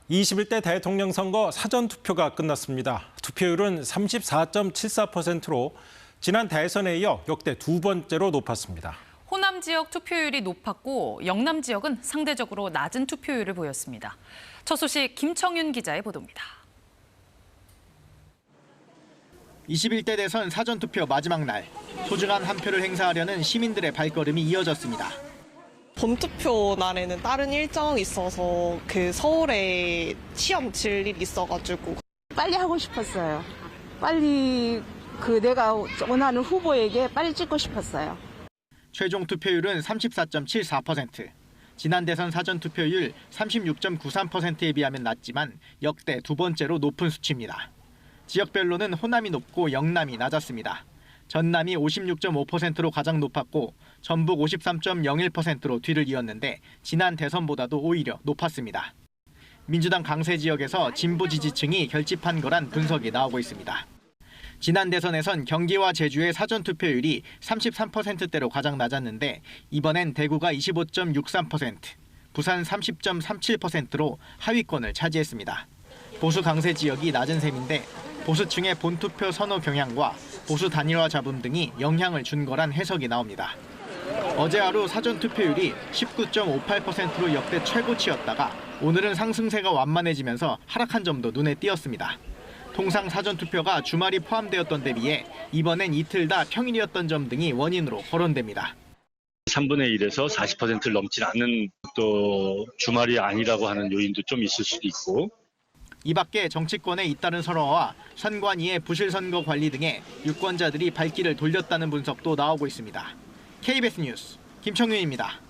21대 대통령 선거 사전투표가 끝났습니다. 투표율은 34.74%로 지난 대선에 이어 역대 두 번째로 높았습니다. 호남 지역 투표율이 높았고 영남 지역은 상대적으로 낮은 투표율을 보였습니다. 첫 소식 김청윤 기자의 보도입니다. 21대 대선 사전투표 마지막 날, 소중한 한 표를 행사하려는 시민들의 발걸음이 이어졌습니다. 본투표 날에는 다른 일정이 있어서 서울에 시험 칠 일이 있어가지고 빨리 하고 싶었어요. 빨리 내가 원하는 후보에게 빨리 찍고 싶었어요. 최종 투표율은 34.74%. 지난 대선 사전투표율 36.93%에 비하면 낮지만 역대 두 번째로 높은 수치입니다. 지역별로는 호남이 높고 영남이 낮았습니다. 전남이 56.5%로 가장 높았고 전북 53.01%로 뒤를 이었는데 지난 대선보다도 오히려 높았습니다. 민주당 강세 지역에서 진보 지지층이 결집한 거란 분석이 나오고 있습니다. 지난 대선에선 경기와 제주의 사전투표율이 33%대로 가장 낮았는데 이번엔 대구가 25.63%, 부산 30.37%로 하위권을 차지했습니다. 보수 강세 지역이 낮은 셈인데 보수층의 본투표 선호 경향과 보수 단일화 잡음 등이 영향을 준 거란 해석이 나옵니다. 어제 하루 사전투표율이 19.58%로 역대 최고치였다가 오늘은 상승세가 완만해지면서 하락한 점도 눈에 띄었습니다. 통상 사전투표가 주말이 포함되었던 데 비해 이번엔 이틀 다 평일이었던 점 등이 원인으로 거론됩니다. 3분의 1에서 40%를 넘지 않는 또 주말이 아니라고 하는 요인도 좀 있을 수도 있고. 이 밖에 정치권의 잇따른 설화와 선관위의 부실 선거 관리 등에 유권자들이 발길을 돌렸다는 분석도 나오고 있습니다. KBS 뉴스 김청윤입니다.